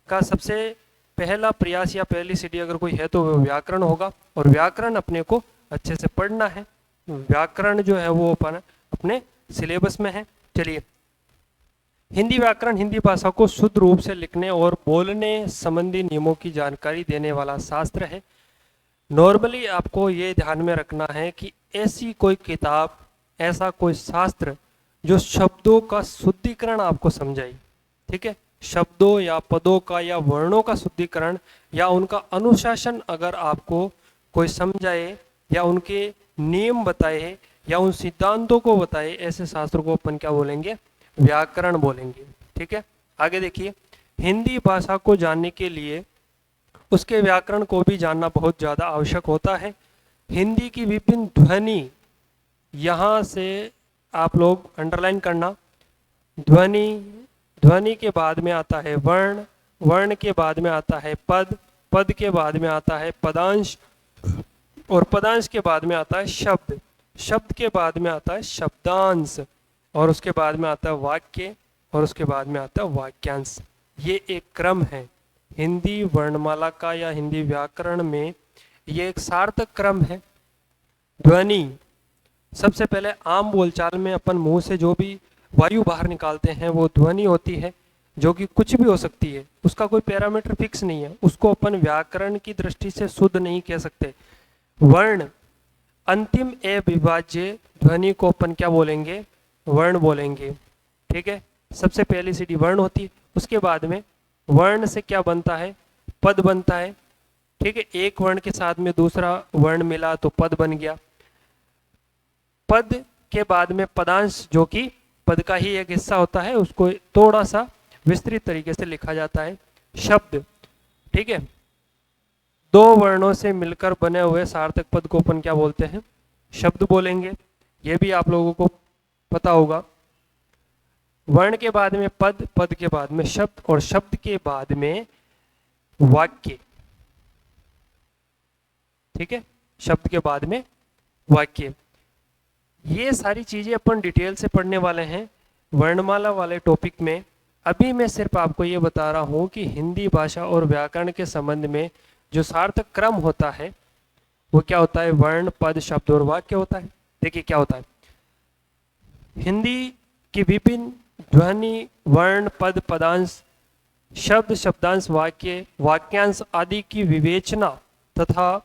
का सबसे पहला प्रयास या पहली सीढ़ी अगर कोई है तो वो व्याकरण होगा। और व्याकरण अपने को अच्छे से पढ़ना है। व्याकरण जो है वो अपने सिलेबस में है। चलिए, हिंदी व्याकरण हिंदी भाषा को शुद्ध रूप से लिखने और बोलने संबंधी नियमों की जानकारी देने वाला शास्त्र है। नॉर्मली आपको ये ध्यान में रखना है कि ऐसी कोई किताब, ऐसा कोई शास्त्र जो शब्दों का शुद्धिकरण आपको समझाए, ठीक है, शब्दों या पदों का या वर्णों का शुद्धिकरण या उनका अनुशासन अगर आपको कोई समझाए या उनके नियम बताए या उन सिद्धांतों को बताए, ऐसे शास्त्र को अपन क्या बोलेंगे? व्याकरण बोलेंगे, ठीक है। आगे देखिए, हिंदी भाषा को जानने के लिए उसके व्याकरण को भी जानना बहुत ज़्यादा आवश्यक होता है। हिंदी की विभिन्न ध्वनि, यहाँ से आप लोग अंडरलाइन करना, ध्वनि, ध्वनि के बाद में आता है वर्ण, वर्ण के बाद में आता है पद, पद के बाद में आता है पदांश और पदांश के बाद में आता है शब्द, शब्द के बाद में आता है शब्दांश और उसके बाद में आता है वाक्य और उसके बाद में आता है वाक्यांश। ये एक क्रम है हिंदी वर्णमाला का या हिंदी व्याकरण में, ये एक सार्थक क्रम है। ध्वनि, सबसे पहले आम बोलचाल में अपन मुंह से जो भी वायु बाहर निकालते हैं वो ध्वनि होती है, जो कि कुछ भी हो सकती है, उसका कोई पैरामीटर फिक्स नहीं है, उसको अपन व्याकरण की दृष्टि से शुद्ध नहीं कह सकते। वर्ण, अंतिम अविभाज्य ध्वनि को अपन क्या बोलेंगे? वर्ण बोलेंगे, ठीक है। सबसे पहली सीढ़ी वर्ण होती है, उसके बाद में वर्ण से क्या बनता है? पद बनता है, ठीक है। एक वर्ण के साथ में दूसरा वर्ण मिला तो पद बन गया। पद के बाद में पदांश, जो कि पद का ही एक हिस्सा होता है, उसको थोड़ा सा विस्तृत तरीके से लिखा जाता है शब्द, ठीक है। दो वर्णों से मिलकर बने हुए सार्थक पद को अपन क्या बोलते हैं? शब्द बोलेंगे। ये भी आप लोगों को पता होगा। वर्ण के बाद में पद, पद के बाद में शब्द और शब्द के बाद में वाक्य, ठीक है, शब्द के बाद में वाक्य। ये सारी चीजें अपन डिटेल से पढ़ने वाले हैं वर्णमाला वाले टॉपिक में। अभी मैं सिर्फ आपको ये बता रहा हूं कि हिंदी भाषा और व्याकरण के संबंध में जो सार्थक क्रम होता है वो क्या होता है? वर्ण, पद, शब्द और वाक्य होता है। देखिए क्या होता है, हिंदी की विभिन्न ध्वनि, वर्ण, पद, पदांश, शब्द, शब्दांश, वाक्य, वाक्यांश आदि की विवेचना तथा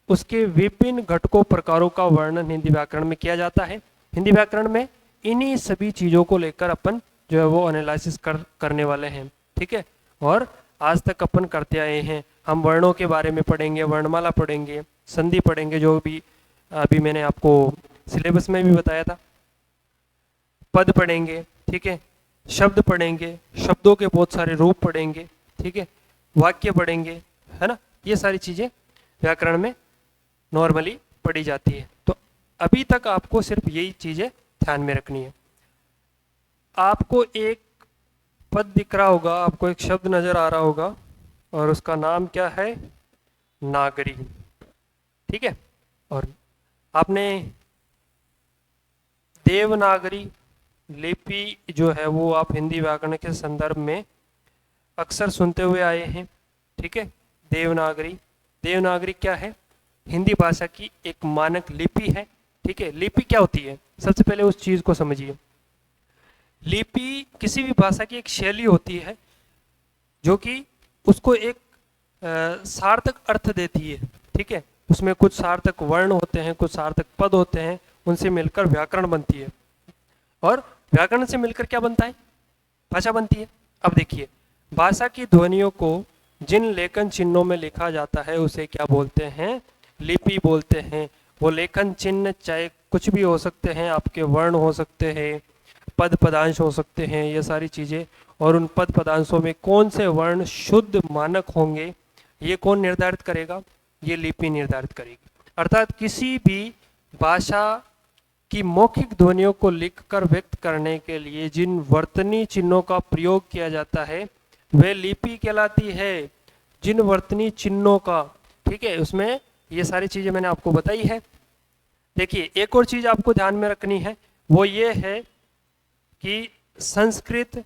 उसके विभिन्न घटकों प्रकारों का वर्णन हिंदी व्याकरण में किया जाता है। हिंदी व्याकरण में इन्हीं सभी चीजों को लेकर अपन जो है वो एनालिसिस करने वाले हैं, ठीक है। और आज तक अपन करते आए हैं। हम वर्णों के बारे में पढ़ेंगे, वर्णमाला पढ़ेंगे, संधि पढ़ेंगे, जो भी अभी मैंने आपको सिलेबस में भी बताया था। पद पढ़ेंगे, ठीक है, शब्द पढ़ेंगे, शब्दों के बहुत सारे रूप पढ़ेंगे, ठीक है, वाक्य पढ़ेंगे, है ना, ये सारी चीज़ें व्याकरण में नॉर्मली पढ़ी जाती है। तो अभी तक आपको सिर्फ यही चीज़ें ध्यान में रखनी है। आपको एक पद दिख रहा होगा, आपको एक शब्द नजर आ रहा होगा और उसका नाम क्या है, नागरी, ठीक है। और आपने देवनागरी लिपि जो है वो आप हिंदी व्याकरण के संदर्भ में अक्सर सुनते हुए आए हैं, ठीक है। देवनागरी, देवनागरी क्या है, हिंदी भाषा की एक मानक लिपि है, ठीक है। लिपि क्या होती है, सबसे पहले उस चीज को समझिए। लिपि किसी भी भाषा की एक शैली होती है जो कि उसको एक सार्थक अर्थ देती है, ठीक है। उसमें कुछ सार्थक वर्ण होते हैं, कुछ सार्थक पद होते हैं, उनसे मिलकर व्याकरण बनती है। और व्याकरण से मिलकर क्या बनता है, भाषा बनती है। अब देखिए, भाषा की ध्वनियों को जिन लेखन चिन्हों में लिखा जाता है उसे क्या बोलते हैं, लिपि बोलते हैं। वो लेखन चिन्ह चाहे कुछ भी हो सकते हैं, आपके वर्ण हो सकते हैं, पद पदांश हो सकते हैं, ये सारी चीज़ें। और उन पद पदांशों में कौन से वर्ण शुद्ध मानक होंगे, ये कौन निर्धारित करेगा, ये लिपि निर्धारित करेगी। अर्थात किसी भी भाषा की मौखिक ध्वनियों को लिखकर व्यक्त करने के लिए जिन वर्तनी चिन्हों का प्रयोग किया जाता है वे लिपि कहलाती है। जिन वर्तनी चिन्हों का, ठीक है, उसमें ये सारी चीजें मैंने आपको बताई है। देखिए, एक और चीज आपको ध्यान में रखनी है, वो ये है कि संस्कृत,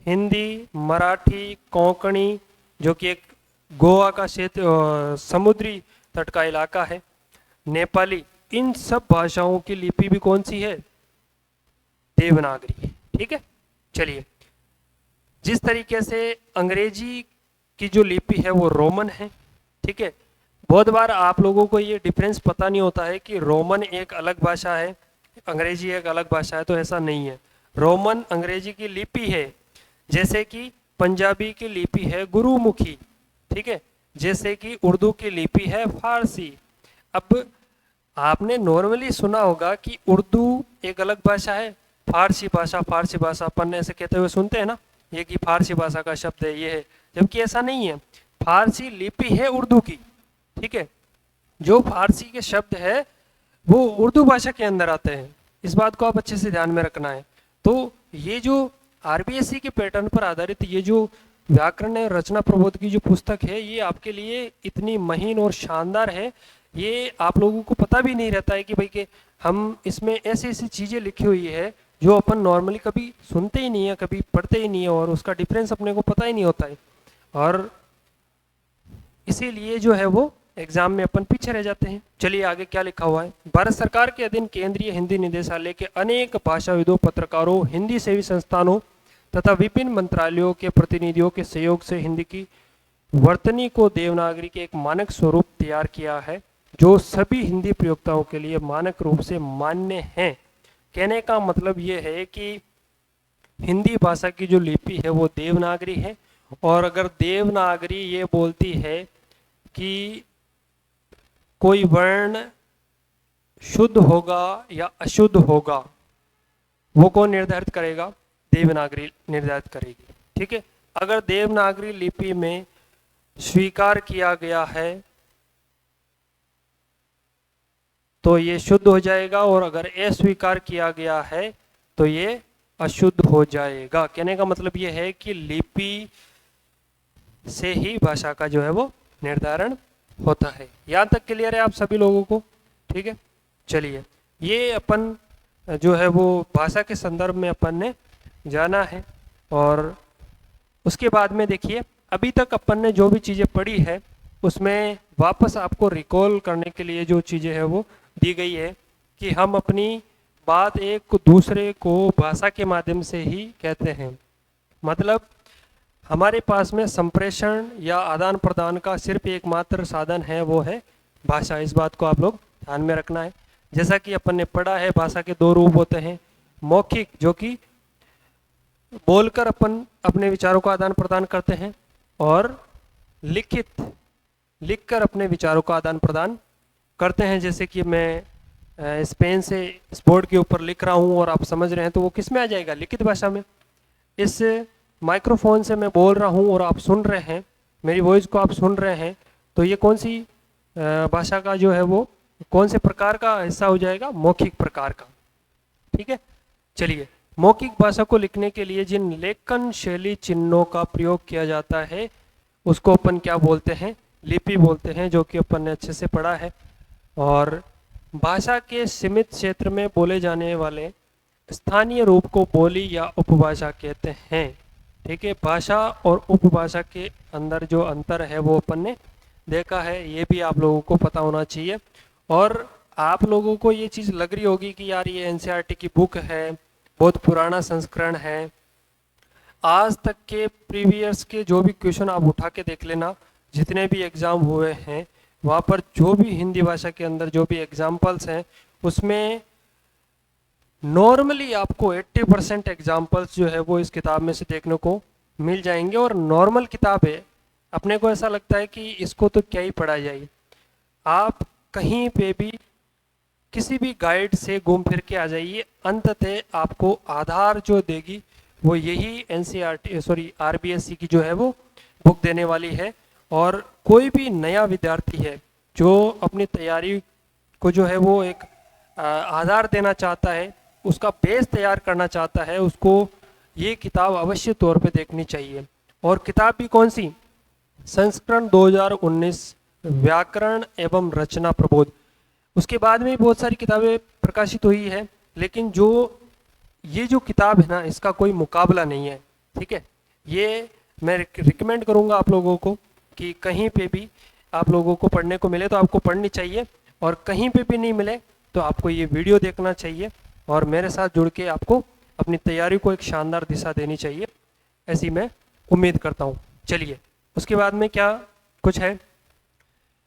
हिंदी, मराठी, कोंकणी, जो कि एक गोवा का क्षेत्र, समुद्री तट का इलाका है, नेपाली, इन सब भाषाओं की लिपि भी कौन सी है, देवनागरी, ठीक है। चलिए, जिस तरीके से अंग्रेजी की जो लिपि है वो रोमन है, ठीक है। बहुत बार आप लोगों को ये डिफरेंस पता नहीं होता है कि रोमन एक अलग भाषा है, अंग्रेजी एक अलग भाषा है, तो ऐसा नहीं है। रोमन अंग्रेजी की लिपि है, जैसे कि पंजाबी की लिपि है गुरुमुखी, ठीक है, जैसे कि उर्दू की लिपि है फारसी। अब आपने नॉर्मली सुना होगा कि उर्दू एक अलग भाषा है, फारसी भाषा अपन ऐसे कहते हुए सुनते हैं ना, ये कि फारसी भाषा का शब्द है, ये है, जबकि ऐसा नहीं है। फारसी लिपि है उर्दू की, ठीक है। जो फारसी के शब्द है वो उर्दू भाषा के अंदर आते हैं, इस बात को आप अच्छे से ध्यान में रखना है। तो ये जो आरबीएससी के पैटर्न पर आधारित ये जो व्याकरण है रचना प्रबोध की जो पुस्तक है, ये आपके लिए इतनी महीन और शानदार है। ये आप लोगों को पता भी नहीं रहता है कि भाई कि हम इसमें ऐसी ऐसी चीज़ें लिखी हुई है जो अपन नॉर्मली कभी सुनते ही नहीं है, कभी पढ़ते ही नहीं है, और उसका डिफरेंस अपने को पता ही नहीं होता है। और इसीलिए जो है वो एग्जाम में अपन पीछे रह जाते हैं। चलिए आगे क्या लिखा हुआ है। भारत सरकार के अधीन केंद्रीय हिंदी निदेशालय के अनेक भाषाविदों, पत्रकारों, हिंदी सेवी संस्थानों तथा विभिन्न मंत्रालयों के प्रतिनिधियों के सहयोग से हिंदी की वर्तनी को देवनागरी के एक मानक स्वरूप तैयार किया है जो सभी हिंदी प्रयोक्ताओं के लिए मानक रूप से मान्य है। कहने का मतलब ये है कि हिंदी भाषा की जो लिपि है वो देवनागरी है, और अगर देवनागरी ये बोलती है कि कोई वर्ण शुद्ध होगा या अशुद्ध होगा, वो कौन निर्धारित करेगा, देवनागरी निर्धारित करेगी, ठीक है। अगर देवनागरी लिपि में स्वीकार किया गया है तो ये शुद्ध हो जाएगा, और अगर अस्वीकार किया गया है तो ये अशुद्ध हो जाएगा। कहने का मतलब ये है कि लिपि से ही भाषा का जो है वो निर्धारण होता है। यहाँ तक क्लियर है आप सभी लोगों को, ठीक है। चलिए, ये अपन जो है वो भाषा के संदर्भ में अपन ने जाना है, और उसके बाद में देखिए अभी तक अपन ने जो भी चीज़ें पढ़ी है उसमें वापस आपको रिकॉल करने के लिए जो चीज़ें हैं वो दी गई है कि हम अपनी बात एक दूसरे को भाषा के माध्यम से ही कहते हैं। मतलब हमारे पास में संप्रेषण या आदान प्रदान का सिर्फ एकमात्र साधन है, वो है भाषा। इस बात को आप लोग ध्यान में रखना है। जैसा कि अपन ने पढ़ा है, भाषा के दो रूप होते हैं, मौखिक जो कि बोलकर अपन अपने विचारों का आदान प्रदान करते हैं, और लिखित लिखकर अपने विचारों का आदान प्रदान करते हैं। जैसे कि मैं इस पेन से इस बोर्ड के ऊपर लिख रहा हूँ और आप समझ रहे हैं, तो वो किस में आ जाएगा? लिखित भाषा में। इस माइक्रोफोन से मैं बोल रहा हूँ और आप सुन रहे हैं, मेरी वॉइस को आप सुन रहे हैं, तो ये कौन सी भाषा का जो है वो कौन से प्रकार का हिस्सा हो जाएगा? मौखिक प्रकार का। ठीक है, चलिए, मौखिक भाषा को लिखने के लिए जिन लेखन शैली चिन्हों का प्रयोग किया जाता है उसको अपन क्या बोलते हैं? लिपि बोलते हैं, जो कि अपन ने अच्छे से पढ़ा है। और भाषा के सीमित क्षेत्र में बोले जाने वाले स्थानीय रूप को बोली या उपभाषा कहते हैं। ठीक है, भाषा और उपभाषा के अंदर जो अंतर है वो अपन ने देखा है, ये भी आप लोगों को पता होना चाहिए। और आप लोगों को ये चीज़ लग रही होगी कि यार ये एनसीईआरटी की बुक है, बहुत पुराना संस्करण है। आज तक के प्रीवियस के जो भी क्वेश्चन आप उठा के देख लेना, जितने भी एग्ज़ाम हुए हैं वहाँ पर जो भी हिंदी भाषा के अंदर जो भी एग्जाम्पल्स हैं उसमें नॉर्मली आपको 80% एग्जाम्पल्स जो है वो इस किताब में से देखने को मिल जाएंगे। और नॉर्मल किताब है, अपने को ऐसा लगता है कि इसको तो क्या ही पढ़ा जाए। आप कहीं पे भी किसी भी गाइड से घूम फिर के आ जाइए, अंततः आपको आधार जो देगी वो यही एनसीईआरटी आरबीएससी की जो है वो बुक देने वाली है। और कोई भी नया विद्यार्थी है जो अपनी तैयारी को जो है वो एक आधार देना चाहता है, उसका बेस तैयार करना चाहता है, उसको ये किताब अवश्य तौर पे देखनी चाहिए। और किताब भी कौन सी? संस्करण 2019 व्याकरण एवं रचना प्रबोध। उसके बाद में बहुत सारी किताबें प्रकाशित हुई है, लेकिन जो ये जो किताब है ना, इसका कोई मुकाबला नहीं है। ठीक है, ये मैं रिकमेंड करूँगा आप लोगों को कि कहीं पे भी आप लोगों को पढ़ने को मिले तो आपको पढ़नी चाहिए, और कहीं पे भी नहीं मिले तो आपको ये वीडियो देखना चाहिए और मेरे साथ जुड़ के आपको अपनी तैयारी को एक शानदार दिशा देनी चाहिए, ऐसी मैं उम्मीद करता हूँ। चलिए, उसके बाद में क्या कुछ है?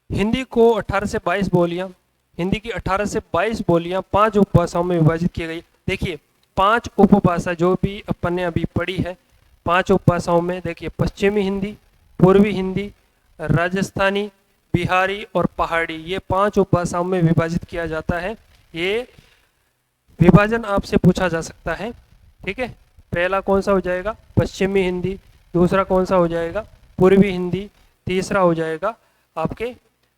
हिंदी को 18 से 22 बोलियाँ, हिंदी की 18 से 22 बोलियाँ 5 उपभाषाओं में विभाजित की गई। देखिए, 5 उपभाषा जो भी अपन ने अभी पढ़ी है, 5 उपभाषाओं में देखिए, पश्चिमी हिंदी, पूर्वी हिंदी, राजस्थानी, बिहारी और पहाड़ी, ये 5 उपभाषाओं में विभाजित किया जाता है। ये विभाजन आपसे पूछा जा सकता है। ठीक है, पहला कौन सा हो जाएगा? पश्चिमी हिंदी। दूसरा कौन सा हो जाएगा? पूर्वी हिंदी। तीसरा हो जाएगा आपके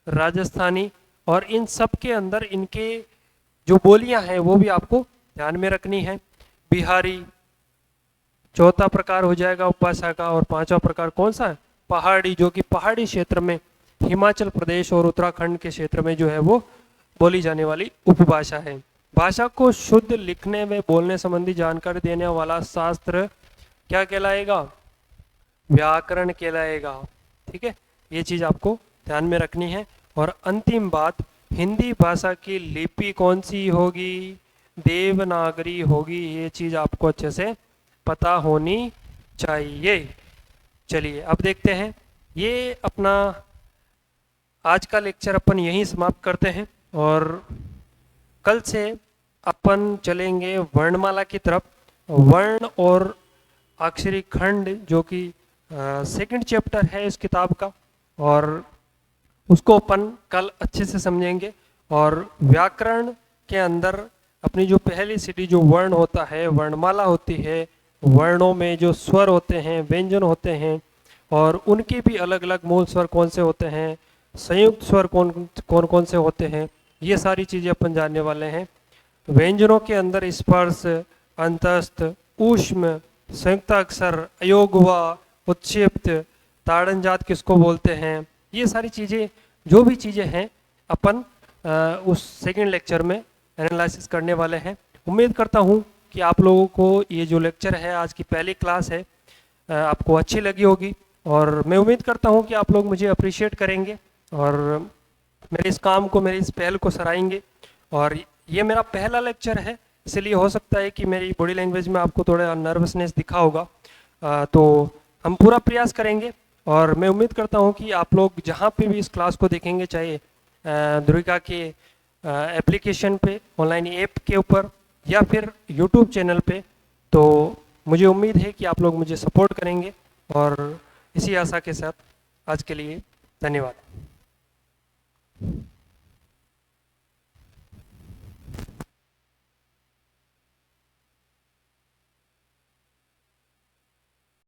राजस्थानी। और इन सब के अंदर इनके जो बोलियां हैं वो भी आपको ध्यान में रखनी है। बिहारी चौथा प्रकार हो जाएगा उपभाषा का। और पांचवा प्रकार कौन सा है? पहाड़ी, जो कि पहाड़ी क्षेत्र में हिमाचल प्रदेश और उत्तराखंड के क्षेत्र में जो है वो बोली जाने वाली उपभाषा है। भाषा को शुद्ध लिखने व बोलने संबंधी जानकारी देने वाला शास्त्र क्या कहलाएगा? व्याकरण कहलाएगा। ठीक है, ये चीज आपको ध्यान में रखनी है। और अंतिम बात, हिंदी भाषा की लिपि कौन सी होगी? देवनागरी होगी। ये चीज आपको अच्छे से पता होनी चाहिए। चलिए, अब देखते हैं, ये अपना आज का लेक्चर अपन यहीं समाप्त करते हैं और कल से अपन चलेंगे वर्णमाला की तरफ। वर्ण और अक्षरी खंड जो कि सेकंड चैप्टर है इस किताब का, और उसको अपन कल अच्छे से समझेंगे। और व्याकरण के अंदर अपनी जो पहली सीढ़ी जो वर्ण होता है, वर्णमाला होती है, वर्णों में जो स्वर होते हैं, व्यंजन होते हैं, और उनके भी अलग अलग मूल स्वर कौन से होते हैं, संयुक्त स्वर कौन कौन कौन से होते हैं, ये सारी चीज़ें अपन जानने वाले हैं। व्यंजनों के अंदर स्पर्श, अंतस्थ, ऊष्म, संयुक्त अक्षर, अयोगवा, उत्क्षिप्त, ताड़न जात किसको बोलते हैं, ये सारी चीज़ें जो भी चीज़ें हैं अपन उस सेकंड लेक्चर में एनालिसिस करने वाले हैं। उम्मीद करता हूँ कि आप लोगों को ये जो लेक्चर है, आज की पहली क्लास है, आपको अच्छी लगी होगी। और मैं उम्मीद करता हूँ कि आप लोग मुझे अप्रिशिएट करेंगे और मेरे इस काम को, मेरी इस पहल को सराहेंगे। और ये मेरा पहला लेक्चर है, इसलिए हो सकता है कि मेरी बॉडी लैंग्वेज में आपको थोड़ा नर्वसनेस दिखा होगा, तो हम पूरा प्रयास करेंगे। और मैं उम्मीद करता हूँ कि आप लोग जहाँ पे भी इस क्लास को देखेंगे, चाहे ध्रुविका के एप्लीकेशन पे, ऑनलाइन ऐप के ऊपर, या फिर यूट्यूब चैनल पे, तो मुझे उम्मीद है कि आप लोग मुझे सपोर्ट करेंगे। और इसी आशा के साथ आज के लिए धन्यवाद।